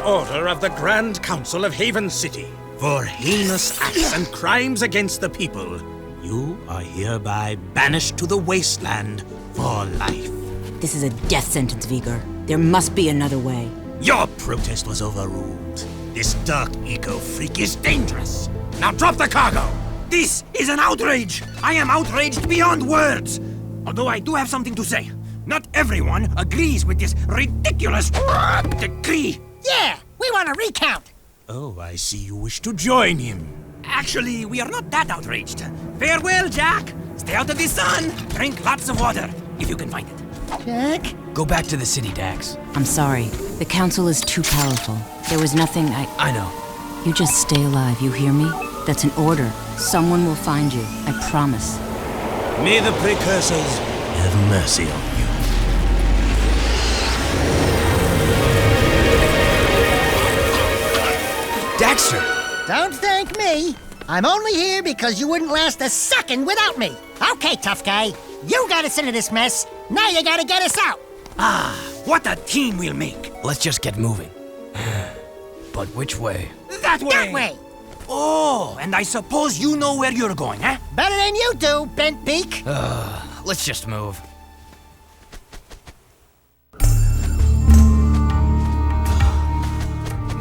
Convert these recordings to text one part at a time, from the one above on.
order of the Grand Council of Haven City, for heinous acts and crimes against the people, you are hereby banished to the wasteland for life. This is a death sentence, Vigor. There must be another way. Your protest was overruled. This dark eco-freak is dangerous. Now drop the cargo! This is an outrage! I am outraged beyond words! Although I do have something to say. Not everyone agrees with this ridiculous decree. Yeah, we want a recount. Oh, I see you wish to join him. Actually, we are not that outraged. Farewell, Jack. Stay out of the sun. Drink lots of water, if you can find it. Jack? Go back to the city, Dax. I'm sorry. The council is too powerful. There was nothing I know. You just stay alive, you hear me? That's an order. Someone will find you, I promise. May the precursors have mercy on you. Daxter! Don't thank me. I'm only here because you wouldn't last a second without me. Okay, tough guy. You got us into this mess. Now you gotta get us out. Ah, what a team we'll make. Let's just get moving. But which way? That way. That way. Oh, and I suppose you know where you're going, huh? Better than you do, bent beak. Let's just move.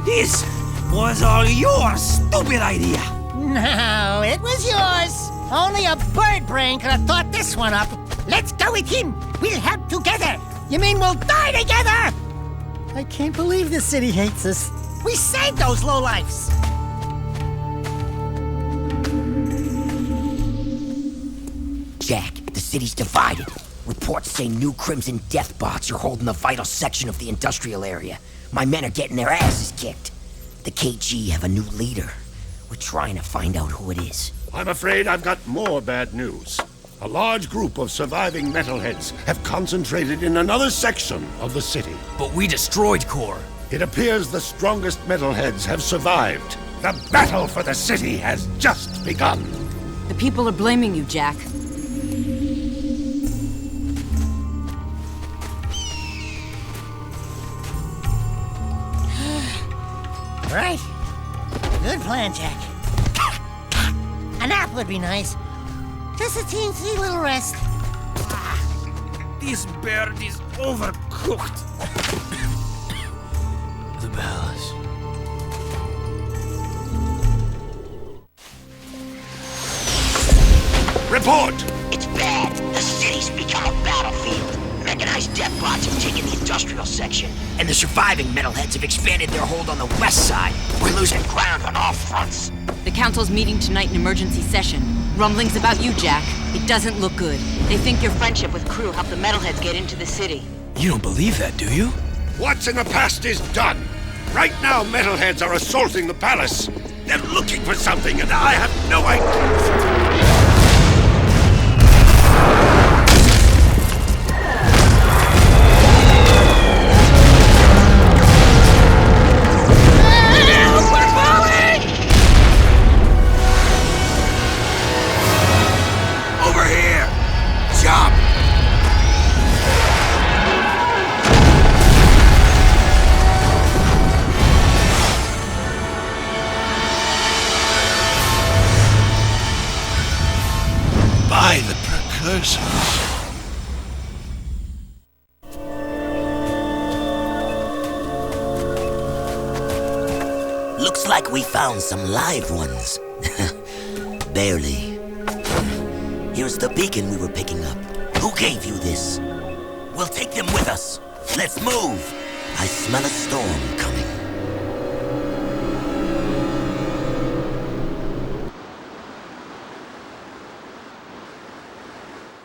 This was all your stupid idea. No, it was yours. Only a bird brain could have thought this one up. Let's go with him. We'll help together. You mean we'll die together? I can't believe this city hates us. We saved those lowlifes. Jack, the city's divided. Reports say new Crimson Death bots are holding a vital section of the industrial area. My men are getting their asses kicked. The KG have a new leader. We're trying to find out who it is. I'm afraid I've got more bad news. A large group of surviving metalheads have concentrated in another section of the city. But we destroyed Core. It appears the strongest metalheads have survived. The battle for the city has just begun. The people are blaming you, Jack. Right. Good plan, Jack. A nap would be nice. Just a teensy little rest. This bird is overcooked. The palace. Report! It's bad. The city's become a battlefield. Mechanized death bots have taken the industrial section, and the surviving metalheads have expanded their hold on the west side. We're losing ground on all fronts. The council's meeting tonight in emergency session. Rumblings about you, Jack. It doesn't look good. They think your friendship with Crew helped the metalheads get into the city. You don't believe that, do you? What's in the past is done. Right now, metalheads are assaulting the palace. They're looking for something, and I have no idea. By the precursors. Looks like we found some live ones. Barely. Here's the beacon we were picking up. Who gave you this? We'll take them with us. Let's move. I smell a storm coming.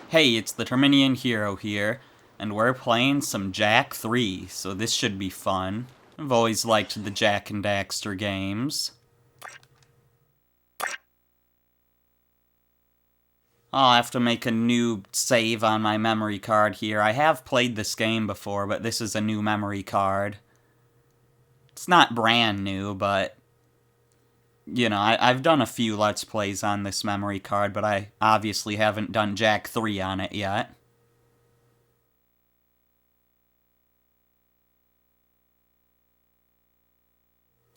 Hey, it's the Terminian Hero here, and we're playing some Jak 3, so this should be fun. I've always liked the Jak and Daxter games. I'll have to make a new save on my memory card here. I have played this game before, but this is a new memory card. It's not brand new, but you know, I've done a few Let's Plays on this memory card, but I obviously haven't done Jak 3 on it yet.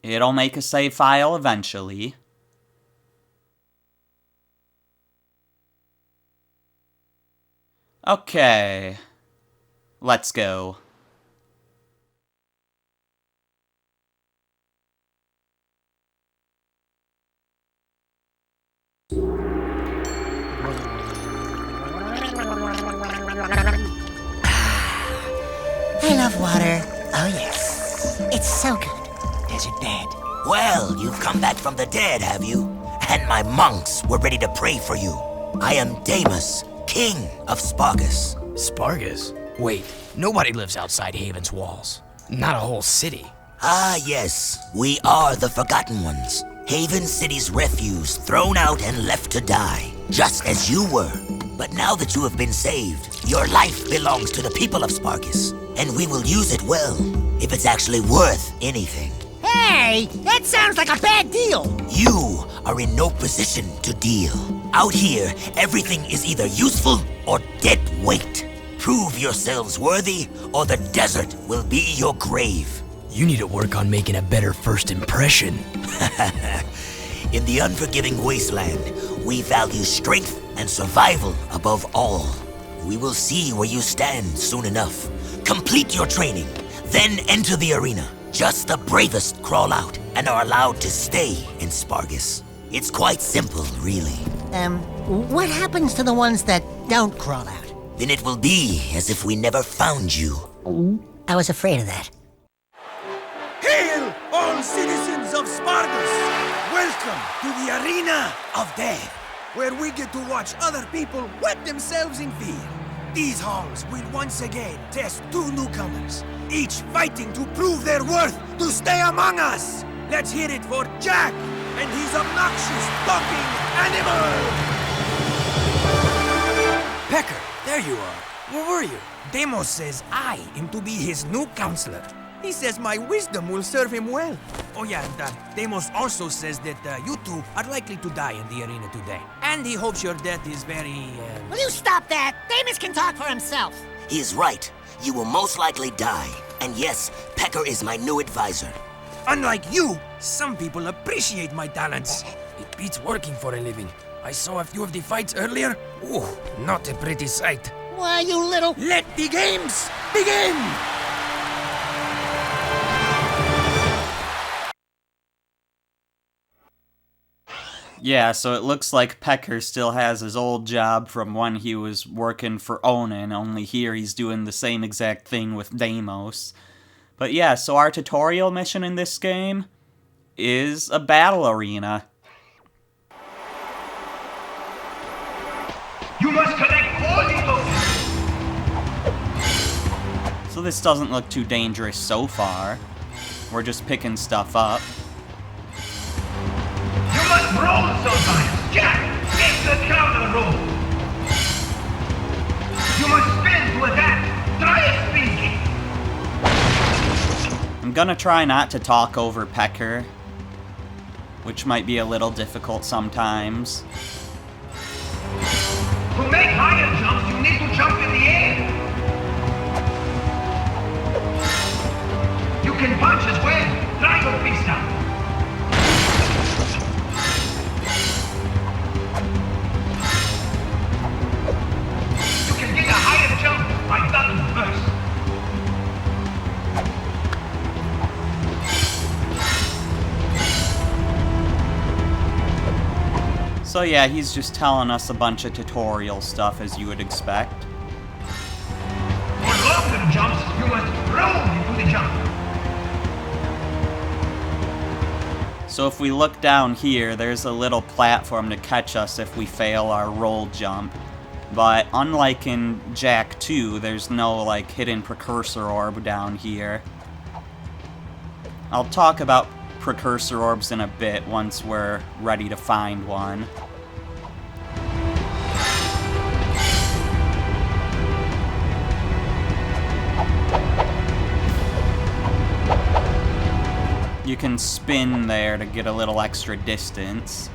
It'll make a save file eventually. Okay. Let's go. I love water. Oh, yes. It's so good. Desert Dad. Well, you've come back from the dead, have you? And my monks were ready to pray for you. I am Deimos, king of Spargus. Spargus? Wait, nobody lives outside Haven's walls. Not a whole city. Ah, yes. We are the Forgotten Ones. Haven City's refuse, thrown out and left to die. Just as you were. But now that you have been saved, your life belongs to the people of Spargus. And we will use it well, if it's actually worth anything. Hey, that sounds like a bad deal. You are in no position to deal. Out here, everything is either useful or dead weight. Prove yourselves worthy, or the desert will be your grave. You need to work on making a better first impression. In the unforgiving wasteland, we value strength and survival above all. We will see where you stand soon enough. Complete your training, then enter the arena. Just the bravest crawl out and are allowed to stay in Spargus. It's quite simple, really. What happens to the ones that don't crawl out? Then it will be as if we never found you. I was afraid of that. Hail, all citizens of Spargus! Welcome to the Arena of Death, where we get to watch other people wet themselves in fear. These halls will once again test two newcomers, each fighting to prove their worth to stay among us. Let's hear it for Jack and his obnoxious talking animal! Pecker, there you are. Where were you? Deimos says I am to be his new counselor. He says my wisdom will serve him well. Oh yeah, and Deimos also says that you two are likely to die in the arena today. And he hopes your death is very, Will you stop that? Deimos can talk for himself. He is right. You will most likely die. And yes, Pecker is my new advisor. Unlike you, some people appreciate my talents. It beats working for a living. I saw a few of the fights earlier. Ooh, not a pretty sight. Why, you little... Let the games begin! Yeah, so it looks like Pecker still has his old job from when he was working for Onin, only here he's doing the same exact thing with Deimos. But yeah, so our tutorial mission in this game is a battle arena. You must collect all the tokens. So this doesn't look too dangerous so far. We're just picking stuff up. You must roll sometimes. Jack, make the counter roll. You must spin to attack. Try a spin kick. I'm gonna try not to talk over Pecker, which might be a little difficult sometimes. To make higher jumps, you need to jump in the air. You can punch as well. Try your fist out. You can get a higher jump by ducking first. So yeah, he's just telling us a bunch of tutorial stuff as you would expect. For longer jumps, you must roll into the jump. So if we look down here, there's a little platform to catch us if we fail our roll jump. But unlike in Jak 2, there's no like hidden precursor orb down here. I'll talk about precursor orbs in a bit once we're ready to find one. You can spin there to get a little extra distance.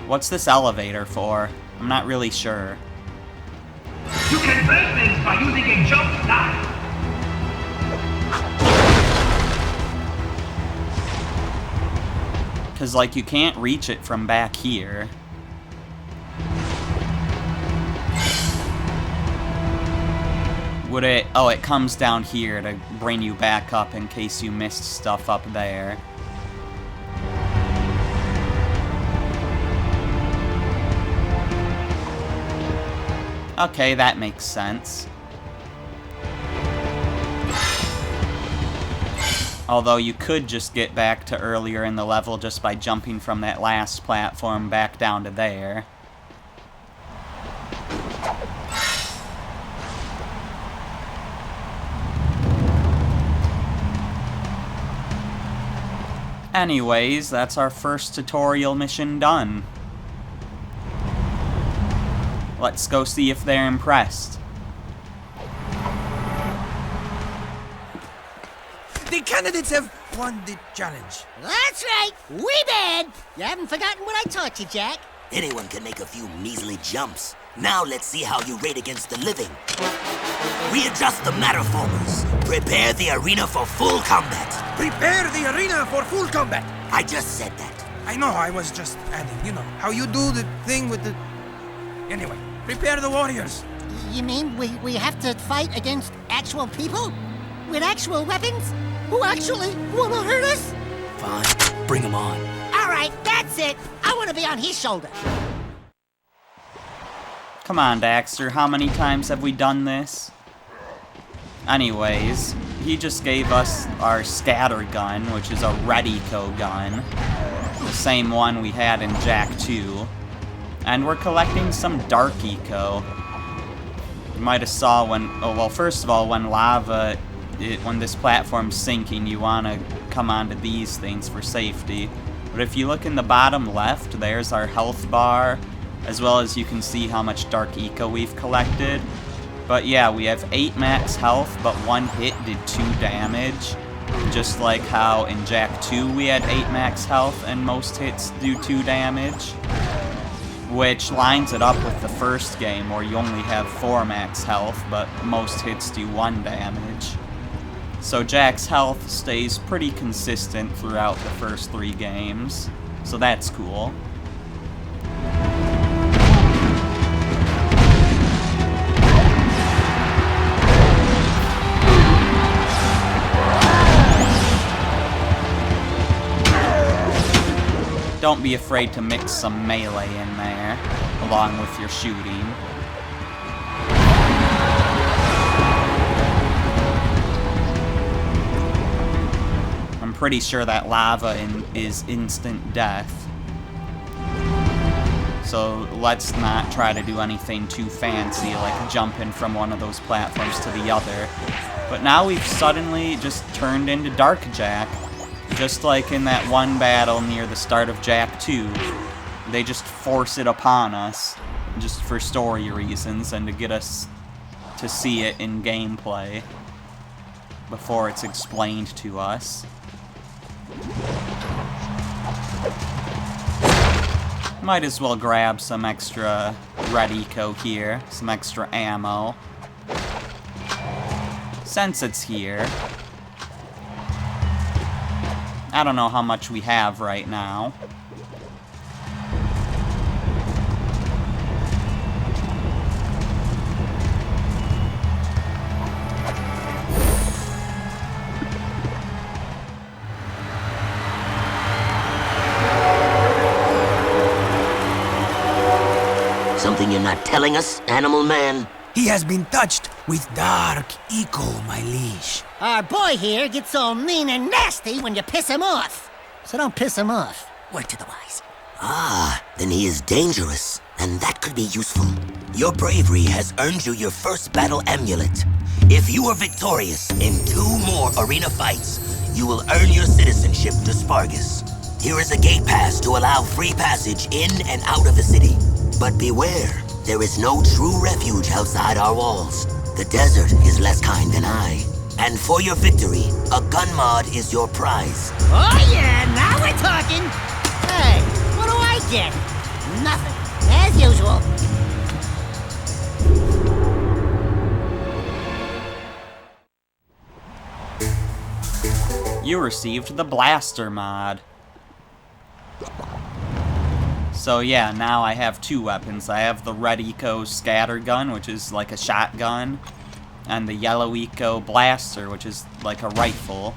What's this elevator for? I'm not really sure. You can break things by using a jump knife. Because, like, you can't reach it from back here. Would it... Oh, it comes down here to bring you back up in case you missed stuff up there. Okay, that makes sense. Although you could just get back to earlier in the level just by jumping from that last platform back down to there. Anyways, that's our first tutorial mission done. Let's go see if they're impressed. The candidates have won the challenge. That's right. We bad. You haven't forgotten what I taught you, Jack. Anyone can make a few measly jumps. Now let's see how you rate against the living. Readjust the matterformers. Prepare the arena for full combat. Prepare the arena for full combat. I just said that. I know, I was just adding, you know, how you do the thing with the... Anyway, prepare the warriors. You mean we have to fight against actual people? With actual weapons? Who actually want to hurt us? Fine, bring them on. All right, that's it. I want to be on his shoulder. Come on, Daxter, how many times have we done this? Anyways, he just gave us our scatter gun, which is a red eco gun. The same one we had in Jak 2. And we're collecting some dark eco. You might have saw when... Oh, well, first of all, when lava... when this platform's sinking, you want to come onto these things for safety. But if you look in the bottom left, there's our health bar, as well as you can see how much dark eco we've collected. But yeah, we have 8 max health, but 1 hit did 2 damage. Just like how in Jak 2 we had 8 max health and most hits do 2 damage. Which lines it up with the first game where you only have 4 max health, but most hits do 1 damage. So Jak's health stays pretty consistent throughout the first 3 games, so that's cool. Don't be afraid to mix some melee in there, along with your shooting. I'm pretty sure that lava is instant death. So let's not try to do anything too fancy, like jumping from one of those platforms to the other. But now we've suddenly just turned into Dark Jak. Just like in that one battle near the start of Jak 2. They just force it upon us, just for story reasons, and to get us to see it in gameplay before it's explained to us. Might as well grab some extra red eco here, some extra ammo. Since it's here. I don't know how much we have right now. Something you're not telling us, Animal Man? He has been touched with dark eco, my liege. Our boy here gets all mean and nasty when you piss him off. So don't piss him off. Word to the wise. Ah, then he is dangerous, and that could be useful. Your bravery has earned you your first battle amulet. If you are victorious in 2 more arena fights, you will earn your citizenship to Spargus. Here is a gate pass to allow free passage in and out of the city. But beware, there is no true refuge outside our walls. The desert is less kind than I. And for your victory, a gun mod is your prize. Oh yeah, now we're talking. Hey, what do I get? Nothing, as usual. you received the Blaster mod. So yeah, now I have 2 weapons. I have the Red Eco Scatter Gun, which is like a shotgun, and the Yellow Eco Blaster, which is like a rifle.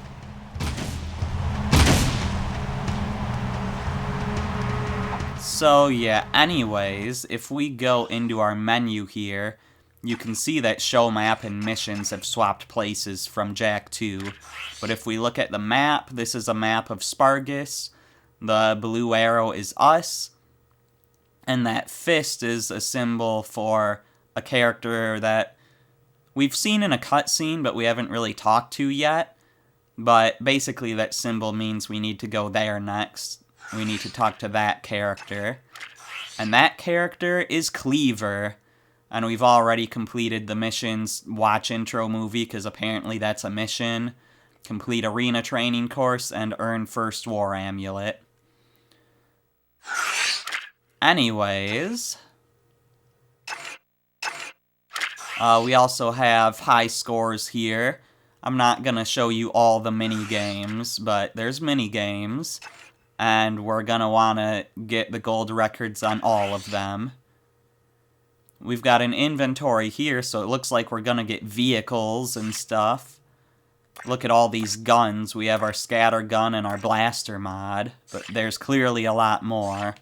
So yeah, anyways, if we go into our menu here, you can see that Show Map and Missions have swapped places from Jak 2. But if we look at the map, this is a map of Spargus. The blue arrow is us. And that fist is a symbol for a character that we've seen in a cutscene, but we haven't really talked to yet. But basically that symbol means we need to go there next. We need to talk to that character. And that character is Cleaver. And we've already completed the missions, watch intro movie, because apparently that's a mission. Complete arena training course, and earn first War Amulet. Anyways, we also have high scores here. I'm not gonna show you all the mini games, but there's mini games, and we're gonna wanna get the gold records on all of them. We've got an inventory here, so it looks like we're gonna get vehicles and stuff. Look at all these guns. We have our scatter gun and our blaster mod, but there's clearly a lot more.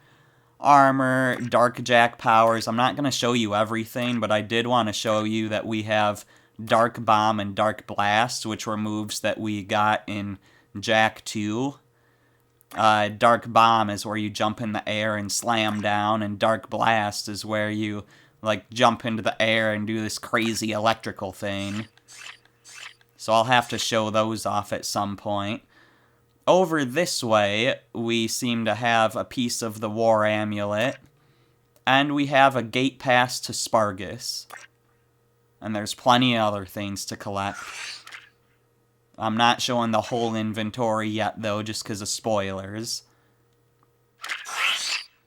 Armor, Dark Jak powers. I'm not going to show you everything, but I did want to show you that we have Dark Bomb and Dark Blast, which were moves that we got in Jak 2. Dark Bomb is where you jump in the air and slam down, and Dark Blast is where you like jump into the air and do this crazy electrical thing. So I'll have to show those off at some point. Over this way, we seem to have a piece of the War Amulet, and we have a gate pass to Spargus. And there's plenty of other things to collect. I'm not showing the whole inventory yet, though, just because of spoilers.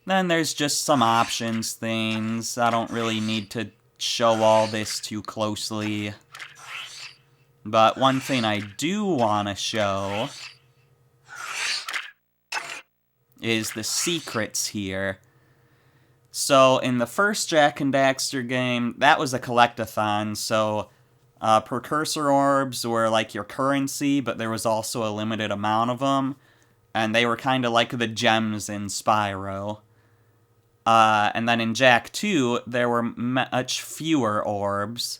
Then there's just some options things. I don't really need to show all this too closely. But one thing I do want to show is the secrets here. So in the first Jak and Daxter game, that was a collectathon, so precursor orbs were like your currency, but there was also a limited amount of them, and they were kind of like the gems in Spyro. And then in Jak 2, there were much fewer orbs,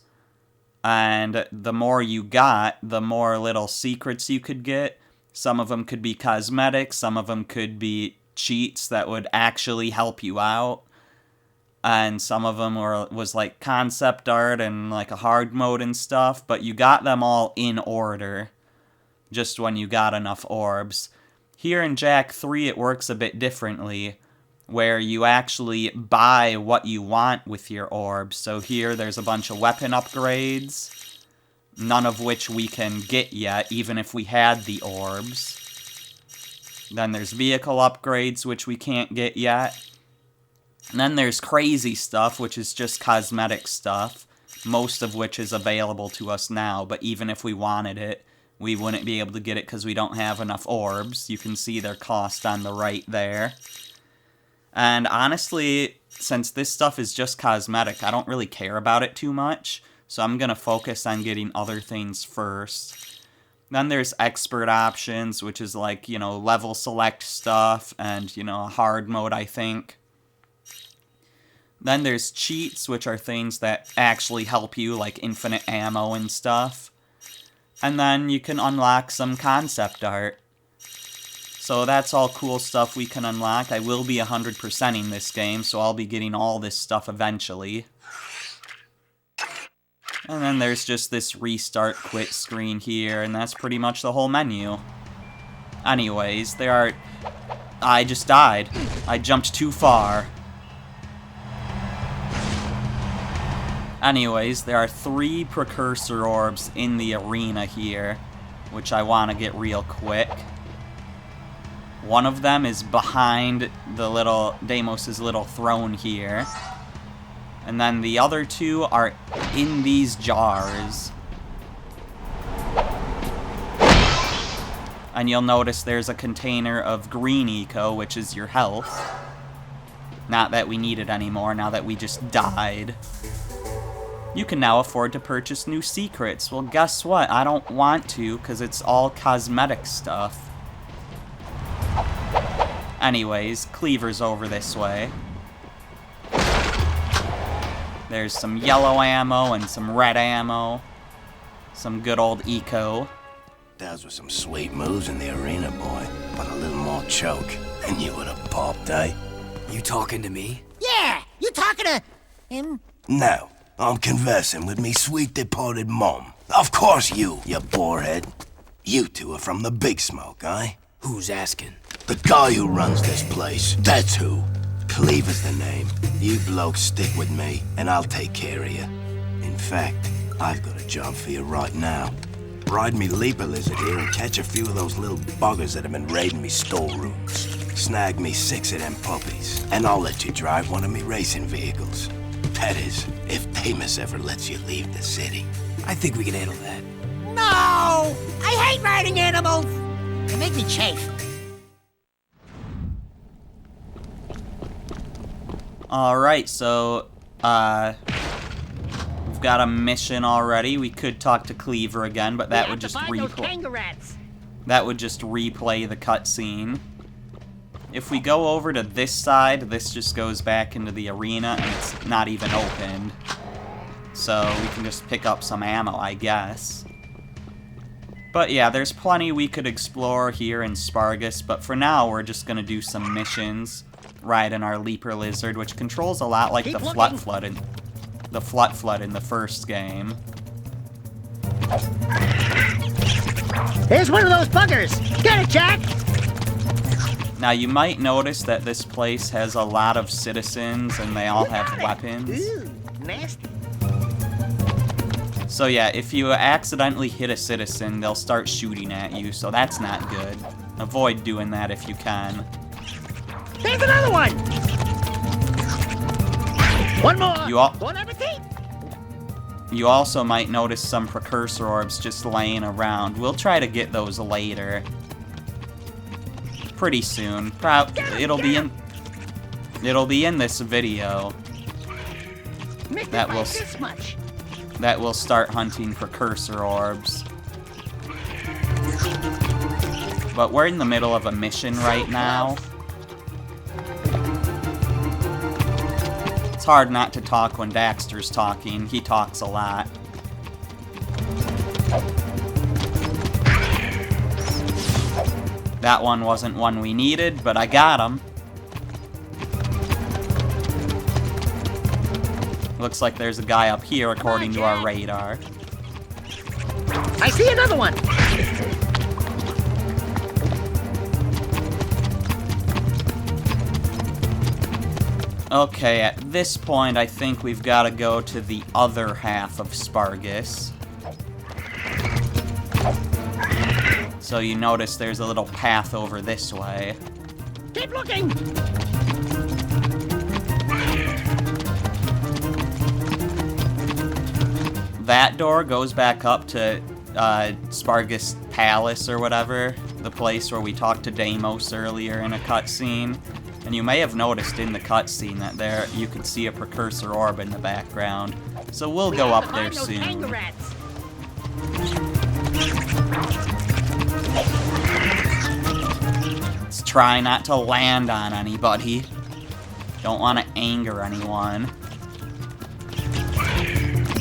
and the more you got, the more little secrets you could get. Some of them could be cosmetic, some of them could be cheats that would actually help you out. And some of them was like concept art and like a hard mode and stuff, but you got them all in order, just when you got enough orbs. Here in Jak 3 it works a bit differently, where you actually buy what you want with your orbs. So here there's a bunch of weapon upgrades, none of which we can get yet, even if we had the orbs. Then there's vehicle upgrades, which we can't get yet. And then there's crazy stuff, which is just cosmetic stuff, most of which is available to us now, but even if we wanted it, we wouldn't be able to get it because we don't have enough orbs. You can see their cost on the right there. And honestly, since this stuff is just cosmetic, I don't really care about it too much, so I'm going to focus on getting other things first. Then there's expert options, which is like, you know, level select stuff and, you know, hard mode, I think. Then there's cheats, which are things that actually help you, like infinite ammo and stuff. And then you can unlock some concept art. So that's all cool stuff we can unlock. I will be 100%ing this game, so I'll be getting all this stuff eventually. And then there's just this restart quit screen here, and that's pretty much the whole menu. Anyways, there are... I just died. I jumped too far. Anyways, there are 3 precursor orbs in the arena here, which I want to get real quick. One of them is behind the little Deimos' little throne here. And then the other 2 are in these jars. And you'll notice there's a container of green eco, which is your health. Not that we need it anymore, now that we just died. You can now afford to purchase new secrets. Well, guess what? I don't want to, because it's all cosmetic stuff. Anyways, Cleaver's over this way. There's some yellow ammo and some red ammo. Some good old eco. Those were some sweet moves in the arena, boy. But a little more choke, and you would have popped, eh? You talking to me? Yeah, you talking to him? No, I'm conversing with me sweet departed mom. Of course you borehead. You two are from the Big Smoke, eh? Who's asking? The guy who runs this place, that's who. Cleaver's the name. You blokes stick with me, and I'll take care of you. In fact, I've got a job for you right now. Ride me leaper lizard here and catch a few of those little buggers that have been raiding me storerooms. Snag me 6 of them puppies, and I'll let you drive one of me racing vehicles. That is, if Damus ever lets you leave the city. I think we can handle that. No! I hate riding animals! They make me chafe. Alright, so, we've got a mission already. We could talk to Cleaver again, but that would just Kanga-Rats. that would just replay the cutscene. If we go over to this side, this just goes back into the arena, and it's not even opened. So we can just pick up some ammo, I guess. But yeah, there's plenty we could explore here in Spargus, but for now we're just gonna do some missions. Riding our Leaper Lizard, which controls a lot like the Flut Flood in the first game. There's one of those buggers! Get it, Jack! Now you might notice that this place has a lot of citizens and they all have weapons. Ooh, nasty. So yeah, if you accidentally hit a citizen, they'll start shooting at you, so that's not good. Avoid doing that if you can. There's another one! One more! Bon appetit! You also might notice some precursor orbs just laying around. We'll try to get those later. Pretty soon. It'll be in this video. That will start hunting precursor orbs. But we're in the middle of a mission right now. It's hard not to talk when Daxter's talking. He talks a lot. That one wasn't one we needed, but I got him. Looks like there's a guy up here according to our radar. I see another one! Okay, at this point, I think we've got to go to the other half of Spargus. So you notice there's a little path over this way. Keep looking! That door goes back up to Spargus Palace or whatever, the place where we talked to Deimos earlier in a cutscene. And you may have noticed in the cutscene that there you could see a precursor orb in the background. So we'll go up there soon. Kanga-Rats. Let's try not to land on anybody. Don't want to anger anyone.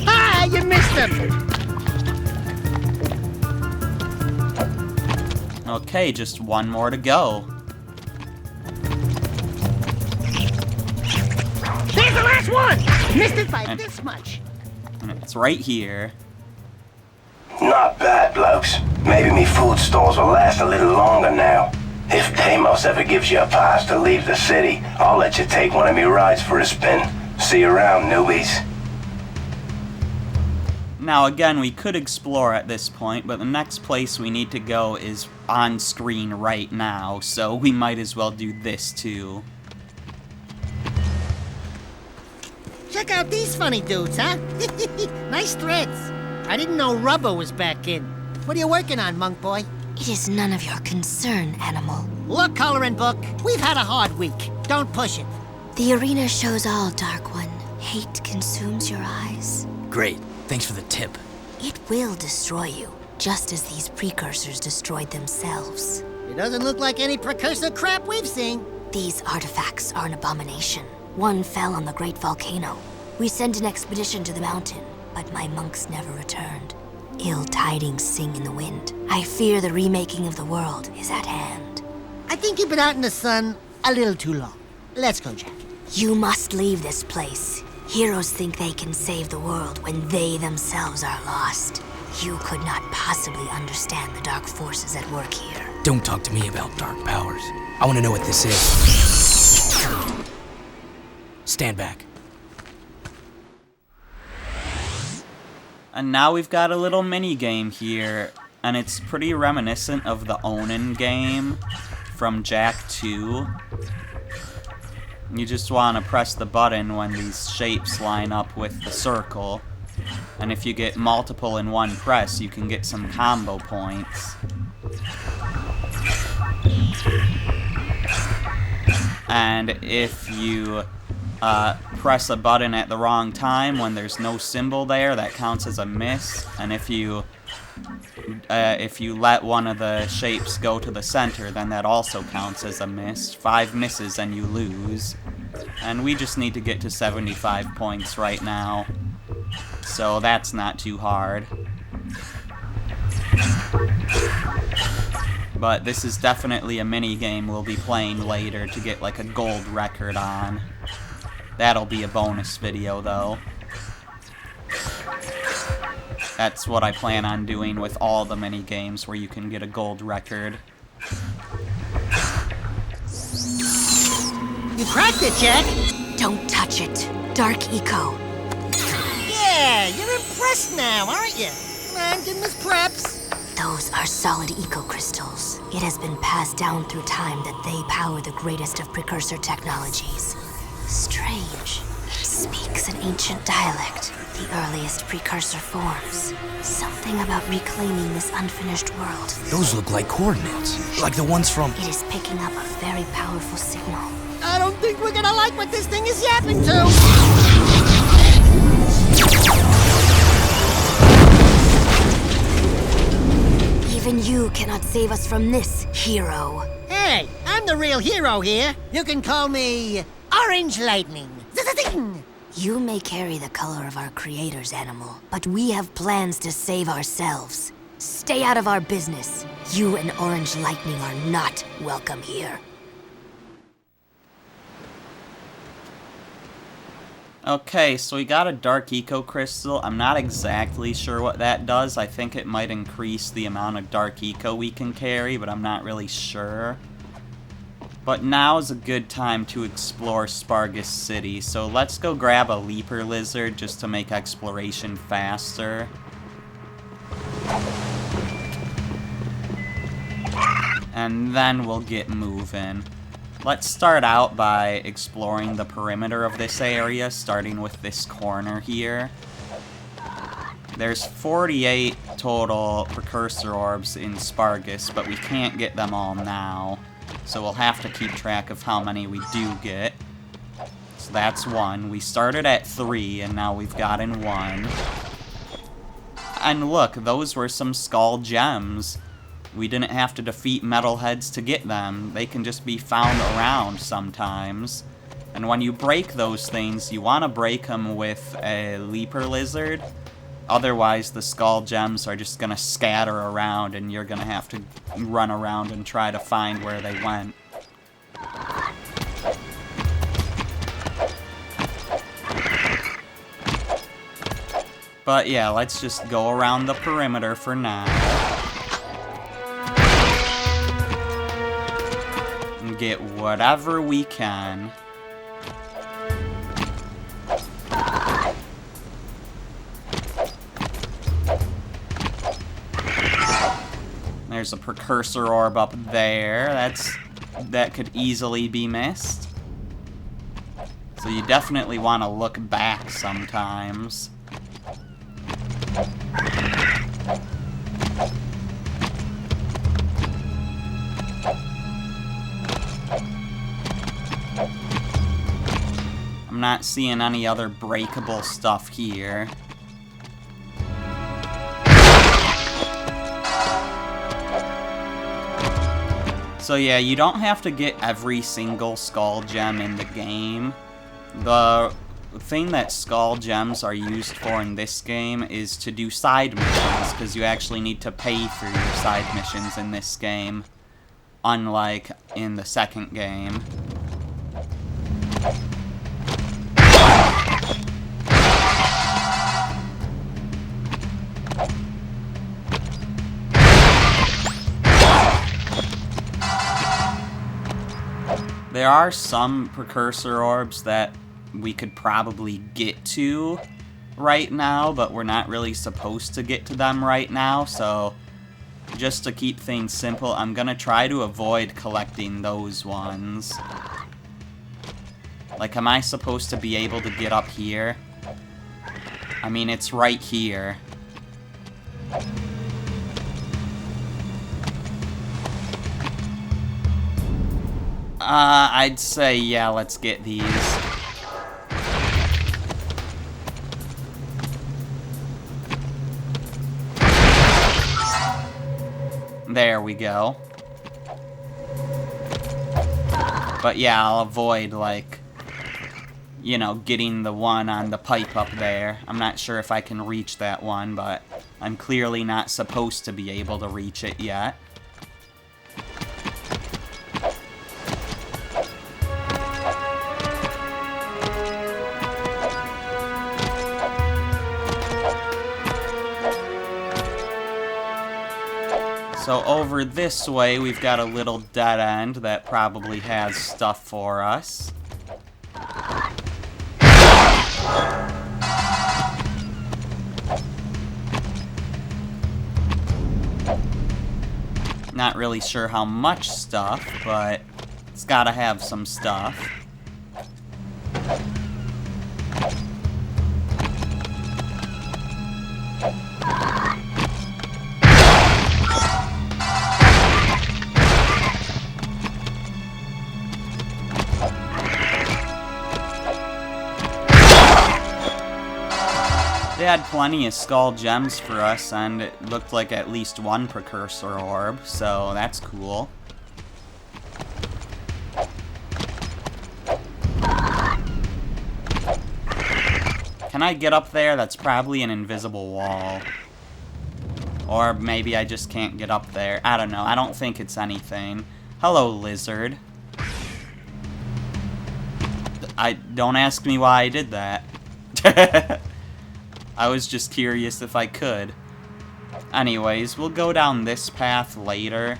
Ah, you missed him! Okay, just one more to go. There's the last one! Missed it by this much. And it's right here. Not bad, blokes. Maybe me food stores will last a little longer now. If Deimos ever gives you a pass to leave the city, I'll let you take one of me rides for a spin. See you around, newbies. Now again, we could explore at this point, but the next place we need to go is on screen right now, so we might as well do this too. Check out these funny dudes, huh? Nice threads. I didn't know rubber was back in. What are you working on, monk boy? It is none of your concern, animal. Look, coloring book, we've had a hard week. Don't push it. The arena shows all, Dark One. Hate consumes your eyes. Great. Thanks for the tip. It will destroy you, just as these precursors destroyed themselves. It doesn't look like any precursor crap we've seen. These artifacts are an abomination. One fell on the great volcano. We sent an expedition to the mountain, but my monks never returned. Ill tidings sing in the wind. I fear the remaking of the world is at hand. I think you've been out in the sun a little too long. Let's go, Jack. You must leave this place. Heroes think they can save the world when they themselves are lost. You could not possibly understand the dark forces at work here. Don't talk to me about dark powers. I want to know what this is. Stand back. And now we've got a little mini game here, and it's pretty reminiscent of the Onin game from Jak 2. You just want to press the button when these shapes line up with the circle. And if you get multiple in one press, you can get some combo points. And if you press a button at the wrong time when there's no symbol there, that counts as a miss. And if you let one of the shapes go to the center, then that also counts as a miss. 5 misses and you lose. And we just need to get to 75 points right now. So that's not too hard. But this is definitely a mini game we'll be playing later to get like a gold record on. That'll be a bonus video though. That's what I plan on doing with all the mini games where you can get a gold record. You cracked it, Jack! Don't touch it. Dark Eco. Yeah, you're impressed now, aren't you? Come on, give him his preps. Those are solid eco crystals. It has been passed down through time that they power the greatest of precursor technologies. Strange. He speaks an ancient dialect, the earliest precursor forms. Something about reclaiming this unfinished world. Those look like coordinates, like the ones from... It is picking up a very powerful signal. I don't think we're gonna like what this thing is yapping to. Even you cannot save us from this, hero. Hey, I'm the real hero here. You can call me Orange Lightning. Zing! You may carry the color of our creator's animal, but we have plans to save ourselves. Stay out of our business. You and Orange Lightning are not welcome here. Okay, so we got a Dark Eco Crystal. I'm not exactly sure what that does. I think it might increase the amount of Dark Eco we can carry, but I'm not really sure. But now is a good time to explore Spargus City, so let's go grab a Leaper Lizard just to make exploration faster. And then we'll get moving. Let's start out by exploring the perimeter of this area, starting with this corner here. There's 48 total precursor orbs in Spargus, but we can't get them all now. So we'll have to keep track of how many we do get. So that's 1. We started at 3, and now we've gotten 1. And look, those were some skull gems. We didn't have to defeat metalheads to get them. They can just be found around sometimes. And when you break those things, you want to break them with a Leaper Lizard. Otherwise, the skull gems are just going to scatter around and you're going to have to run around and try to find where they went. But yeah, let's just go around the perimeter for now. And get whatever we can. There's a precursor orb up there. That could easily be missed. So you definitely want to look back sometimes. not seeing any other breakable stuff here. So yeah, you don't have to get every single skull gem in the game. The thing that skull gems are used for in this game is to do side missions, because you actually need to pay for your side missions in this game, unlike in the second game. There are some precursor orbs that we could probably get to right now, but we're not really supposed to get to them right now, so just to keep things simple, I'm gonna try to avoid collecting those ones. Like, am I supposed to be able to get up here? I mean, it's right here. I'd say, yeah, let's get these. There we go. But yeah, I'll avoid, like, you know, getting the one on the pipe up there. I'm not sure if I can reach that one, but I'm clearly not supposed to be able to reach it yet. So over this way, we've got a little dead end that probably has stuff for us. Not really sure how much stuff, but it's gotta have some stuff. They had plenty of skull gems for us, and it looked like at least one precursor orb, so that's cool. Can I get up there? That's probably an invisible wall. Or maybe I just can't get up there. I don't know. I don't think it's anything. Hello, lizard. Don't ask me why I did that. I was just curious if I could. Anyways, we'll go down this path later.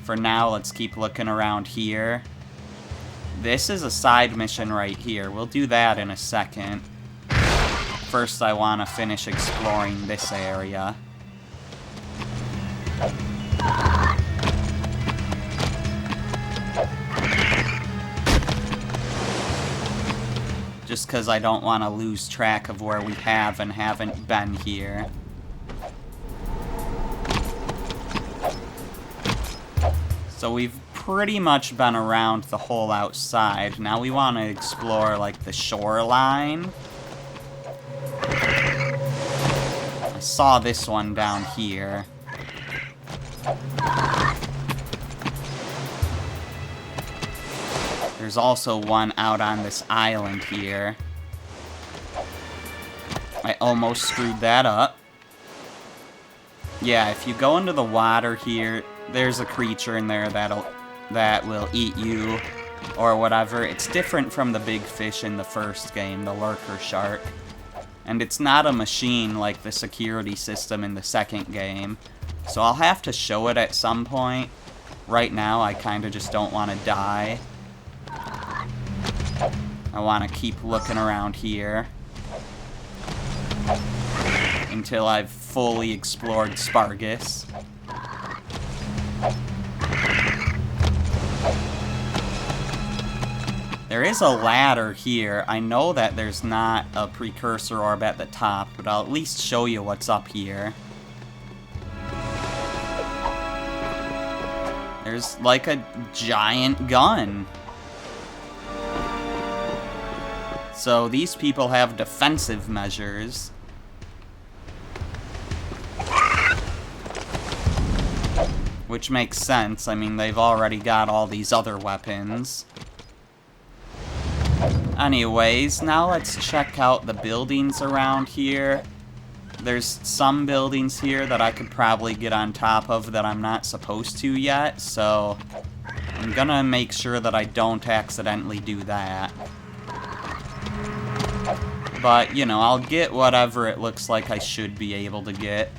For now, let's keep looking around here. This is a side mission right here. We'll do that in a second. First, I want to finish exploring this area. Just because I don't want to lose track of where we have and haven't been here. So we've pretty much been around the whole outside. Now we want to explore, like, the shoreline. I saw this one down here. There's also one out on this island here. I almost screwed that up. Yeah, if you go into the water here, there's a creature in there that will eat you or whatever. It's different from the big fish in the first game, the lurker shark. And it's not a machine like the security system in the second game. So I'll have to show it at some point. Right now, I kind of just don't want to die. I want to keep looking around here until I've fully explored Spargus. There is a ladder here. I know that there's not a precursor orb at the top, but I'll at least show you what's up here. There's like a giant gun. So these people have defensive measures. Which makes sense. I mean, they've already got all these other weapons. Anyways, now let's check out the buildings around here. There's some buildings here that I could probably get on top of that I'm not supposed to yet, so I'm gonna make sure that I don't accidentally do that. But, you know, I'll get whatever it looks like I should be able to get.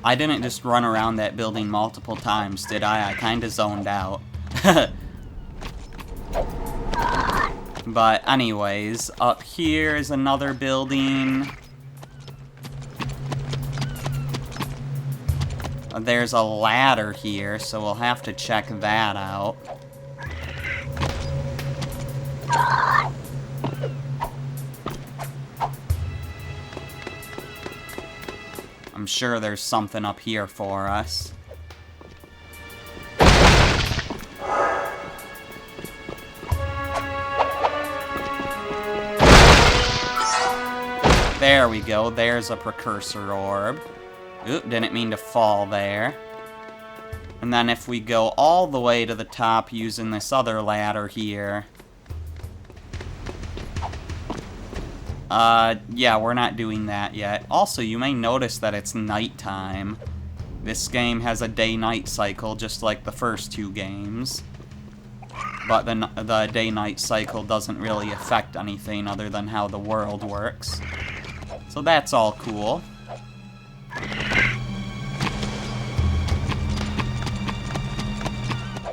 I didn't just run around that building multiple times, did I? I kinda zoned out. But anyways, up here is another building. There's a ladder here, so we'll have to check that out. I'm sure there's something up here for us. There we go, there's a precursor orb. Oop, didn't mean to fall there. And then if we go all the way to the top using this other ladder here... yeah, we're not doing that yet. Also, you may notice that it's nighttime. This game has a day-night cycle, just like the first two games. But the day-night cycle doesn't really affect anything other than how the world works. So that's all cool.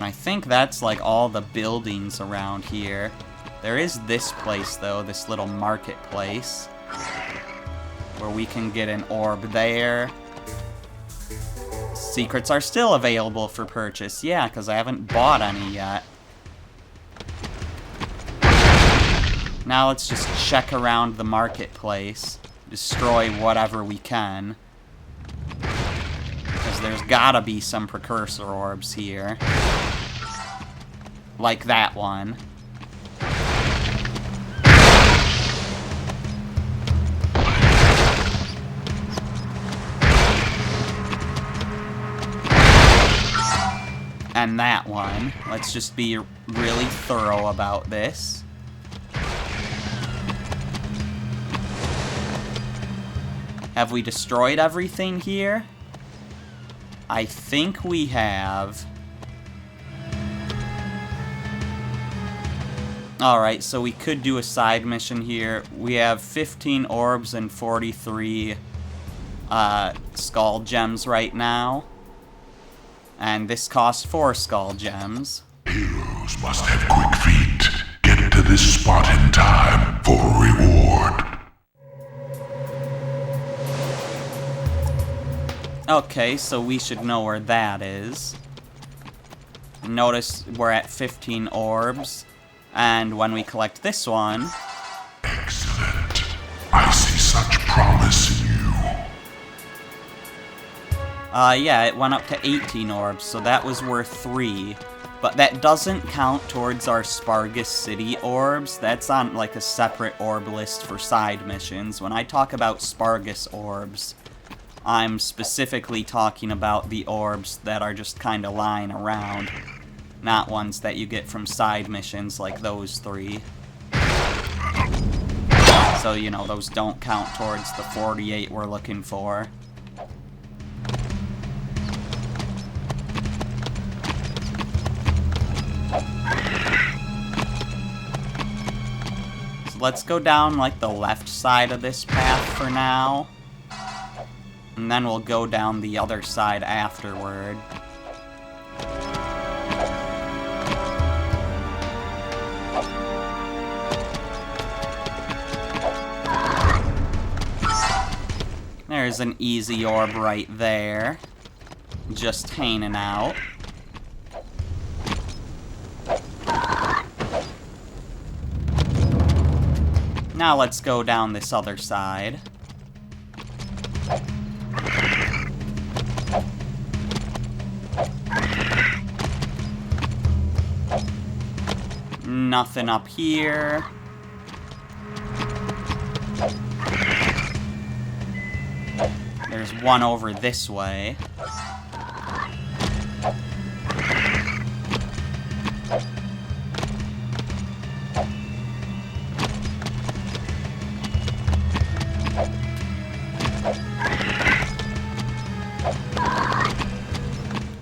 I think that's like all the buildings around here. There is this place, though, this little marketplace, where we can get an orb there. Secrets are still available for purchase. Yeah, because I haven't bought any yet. Now let's just check around the marketplace. Destroy whatever we can. Because there's gotta be some precursor orbs here. Like that one. And that one. Let's just be really thorough about this. Have we destroyed everything here? I think we have. Alright, so we could do a side mission here. We have 15 orbs and 43 skull gems right now. And this costs 4 skull gems. Heroes must have quick feet. Get to this spot in time for a reward. Okay, so we should know where that is. Notice we're at 15 orbs. And when we collect this one... Excellent. I see such promise in you. Yeah, it went up to 18 orbs, so that was worth 3. But that doesn't count towards our Spargus City orbs. That's on, like, a separate orb list for side missions. When I talk about Spargus orbs, I'm specifically talking about the orbs that are just kind of lying around. Not ones that you get from side missions like those 3. So, you know, those don't count towards the 48 we're looking for. So let's go down, like, the left side of this path for now. And then we'll go down the other side afterward. There's an easy orb right there. Just hanging out. Now let's go down this other side. Nothing up here. There's one over this way.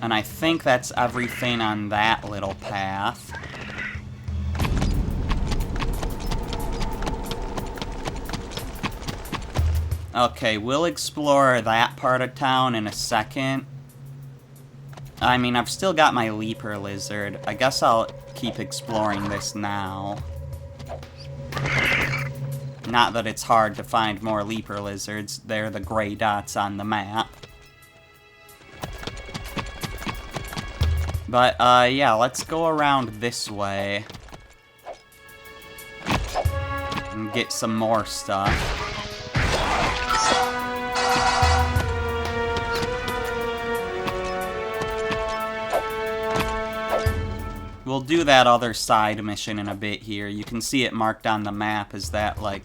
And I think that's everything on that little path. Okay, we'll explore that part of town in a second. I mean, I've still got my leaper lizard. I guess I'll keep exploring this now. Not that it's hard to find more leaper lizards. They're the gray dots on the map. But, yeah, let's go around this way. And get some more stuff. We'll do that other side mission in a bit here. You can see it marked on the map as that, like,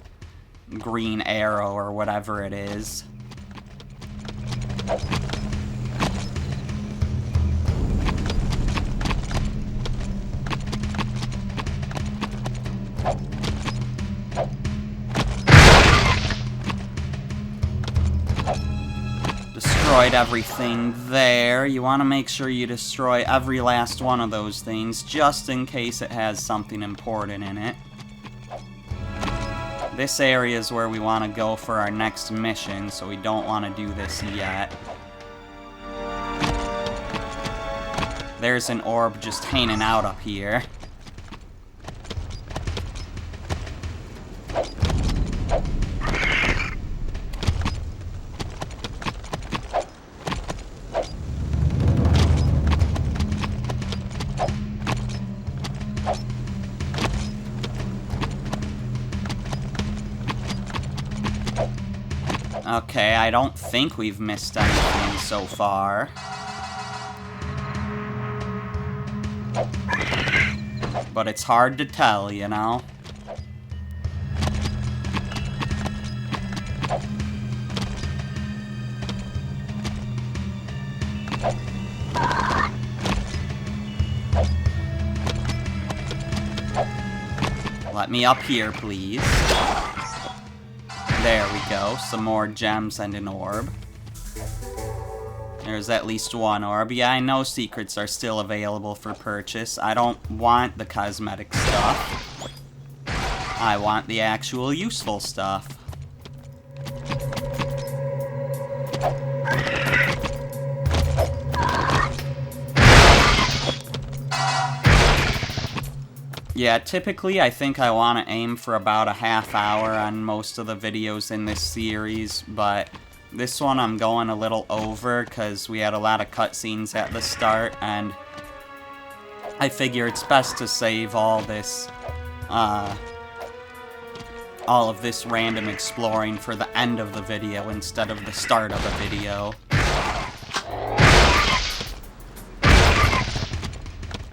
green arrow or whatever it is. Destroyed everything there. You want to make sure you destroy every last one of those things, just in case it has something important in it. This area is where we want to go for our next mission, so we don't want to do this yet. There's an orb just hanging out up here. Okay, I don't think we've missed anything so far. But it's hard to tell, you know? Let me up here, please. There we go, some more gems and an orb. There's at least one orb. Yeah, I know secrets are still available for purchase. I don't want the cosmetic stuff. I want the actual useful stuff. Yeah, typically I think I want to aim for about a half hour on most of the videos in this series, but this one I'm going a little over because we had a lot of cutscenes at the start, and I figure it's best to save all this, all of this random exploring for the end of the video instead of the start of the video.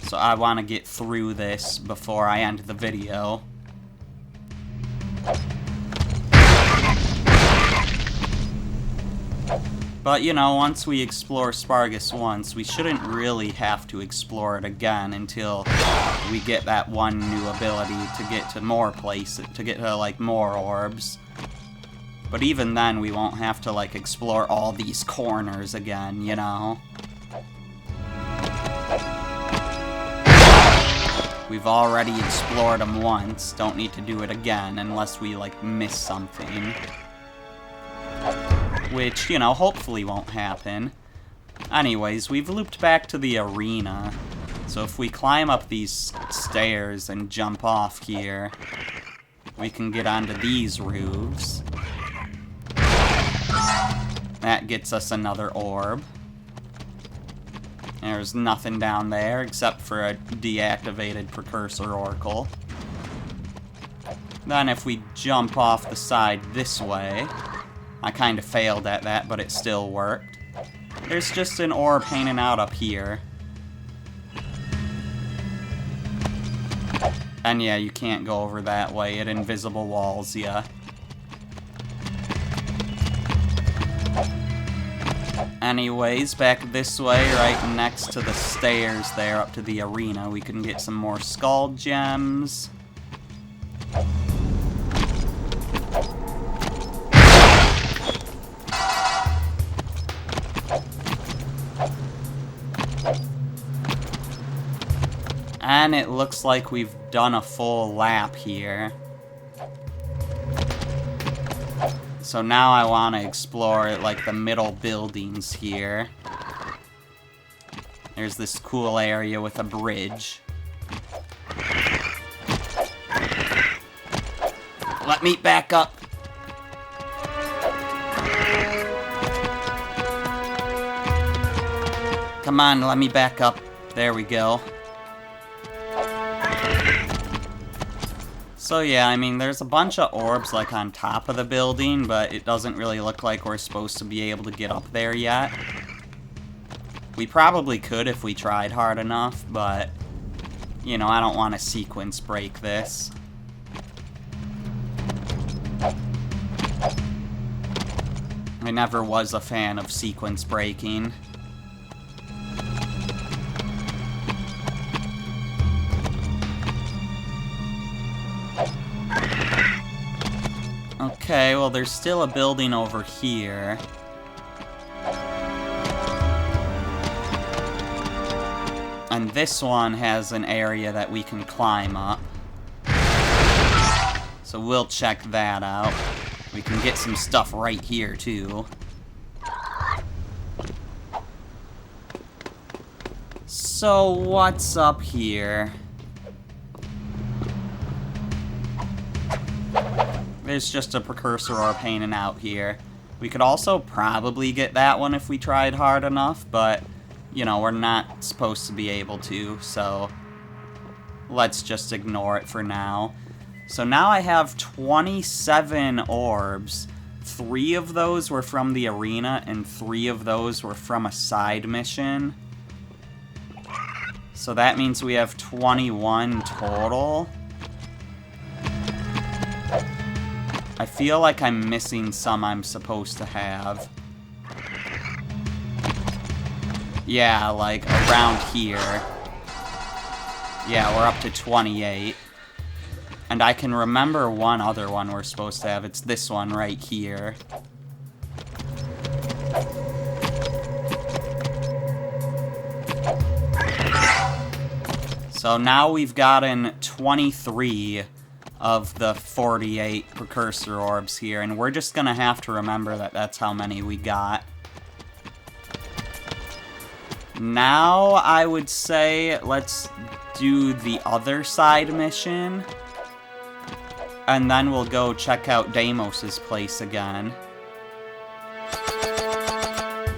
So I want to get through this before I end the video. But, you know, once we explore Spargus once, we shouldn't really have to explore it again until we get that one new ability to get to more places, to get to, like, more orbs. But even then, we won't have to, like, explore all these corners again, you know? We've already explored them once, don't need to do it again unless we, like, miss something. Which, you know, hopefully won't happen. Anyways, we've looped back to the arena. So if we climb up these stairs and jump off here, we can get onto these roofs. That gets us another orb. There's nothing down there except for a deactivated precursor oracle. Then if we jump off the side this way, I kind of failed at that, but it still worked. There's just an orb hanging out up here. And yeah, you can't go over that way. It invisible walls ya. Anyways, back this way, right next to the stairs there up to the arena, we can get some more skull gems. And it looks like we've done a full lap here. So now I want to explore, like, the middle buildings here. There's this cool area with a bridge. Let me back up. Come on, let me back up. There we go. So yeah, I mean, there's a bunch of orbs, like, on top of the building, but it doesn't really look like we're supposed to be able to get up there yet. We probably could if we tried hard enough, but, you know, I don't want to sequence break this. I never was a fan of sequence breaking. Okay, well, there's still a building over here. And this one has an area that we can climb up. So we'll check that out. We can get some stuff right here, too. So, what's up here? There's just a precursor orb hanging out here. We could also probably get that one if we tried hard enough, but, you know, we're not supposed to be able to, so let's just ignore it for now. So now I have 27 orbs. 3 of those were from the arena, and 3 of those were from a side mission. So that means we have 21 total. I feel like I'm missing some I'm supposed to have. Yeah, like around here. Yeah, we're up to 28. And I can remember one other one we're supposed to have. It's this one right here. So now we've gotten 23 of the 48 precursor orbs here, and we're just gonna have to remember that that's how many we got. Now, I would say let's do the other side mission, and then we'll go check out Deimos's place again.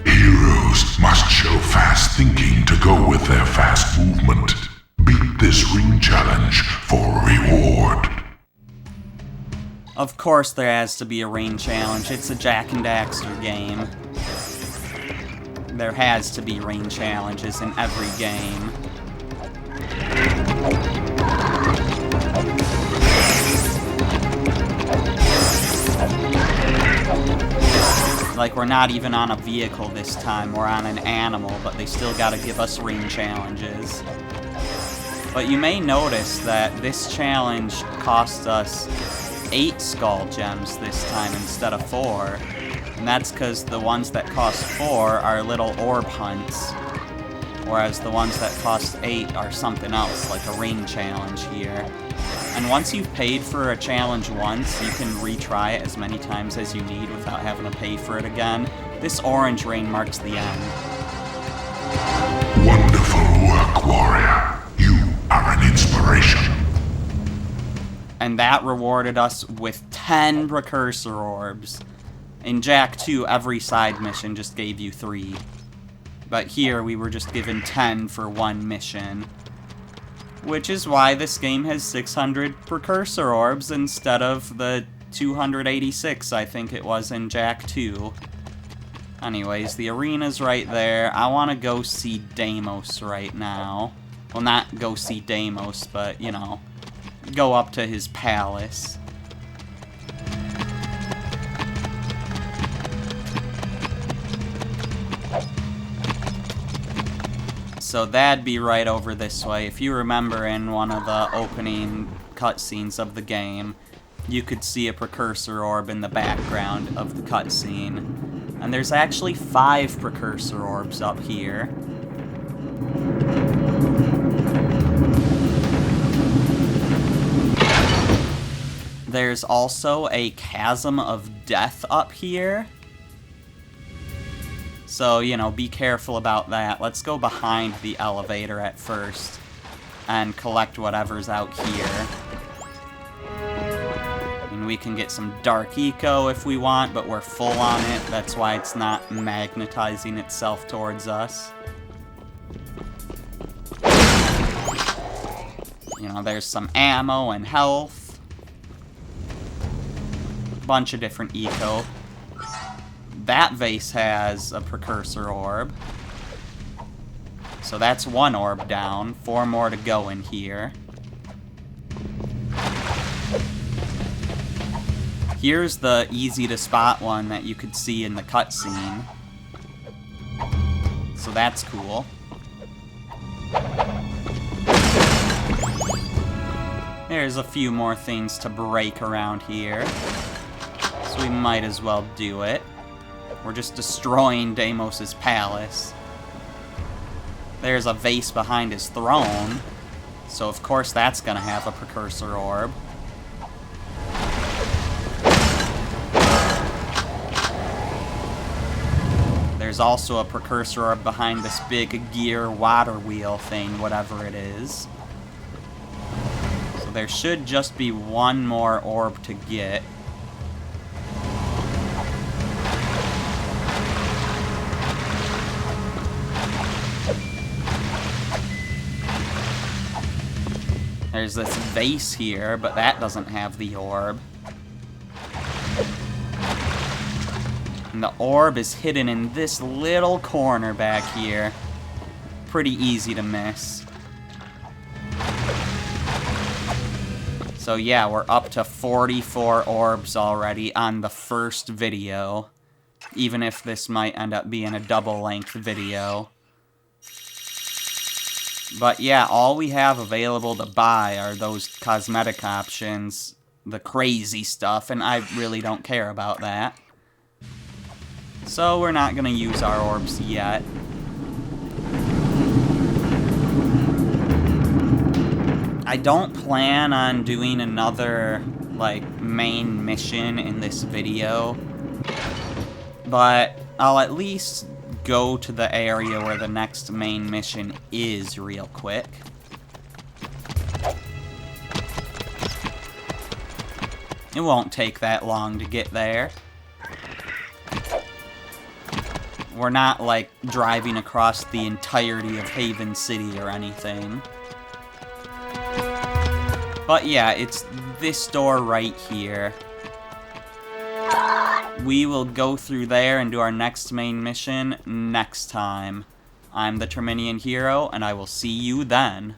Heroes must show fast thinking to go with their fast movement. Beat this ring challenge for reward. Of course there has to be a ring challenge. It's a Jak and Daxter game. There has to be ring challenges in every game. Like, we're not even on a vehicle this time, we're on an animal, but they still gotta give us ring challenges. But you may notice that this challenge cost us 8 skull gems this time instead of 4. And that's because the ones that cost 4 are little orb hunts, whereas the ones that cost 8 are something else, like a ring challenge here. And once you've paid for a challenge once, you can retry it as many times as you need without having to pay for it again. This orange ring marks the end. Wonderful work, warrior. You are an inspiration. And that rewarded us with 10 precursor orbs. In Jak 2, every side mission just gave you 3. But here, we were just given 10 for one mission. Which is why this game has 600 precursor orbs instead of the 286 I think it was in Jak 2. Anyways, the arena's right there. I want to go see Deimos right now. Well, not go see Deimos, but, you know, go up to his palace. So that'd be right over this way. If you remember in one of the opening cutscenes of the game, you could see a precursor orb in the background of the cutscene. And there's actually 5 precursor orbs up here. There's also a chasm of death up here. So, you know, be careful about that. Let's go behind the elevator at first and collect whatever's out here. And we can get some dark eco if we want, but we're full on it. That's why it's not magnetizing itself towards us. You know, there's some ammo and health. Bunch of different eco. That vase has a precursor orb. So that's 1 orb down. 4 more to go in here. Here's the easy to spot one that you could see in the cutscene. So that's cool. There's a few more things to break around here. So we might as well do it. We're just destroying Deimos' palace. There's a vase behind his throne. So of course that's gonna have a precursor orb. There's also a precursor orb behind this big gear water wheel thing, whatever it is. So there should just be 1 more orb to get. There's this vase here, but that doesn't have the orb. And the orb is hidden in this little corner back here. Pretty easy to miss. So yeah, we're up to 44 orbs already on the first video. Even if this might end up being a double-length video. But yeah, all we have available to buy are those cosmetic options, the crazy stuff, and I really don't care about that. So we're not going to use our orbs yet. I don't plan on doing another, like, main mission in this video, but I'll at least go to the area where the next main mission is real quick. It won't take that long to get there. We're not, like, driving across the entirety of Haven City or anything. But yeah, it's this door right here. We will go through there and do our next main mission next time. I'm the Terminian Hero, and I will see you then.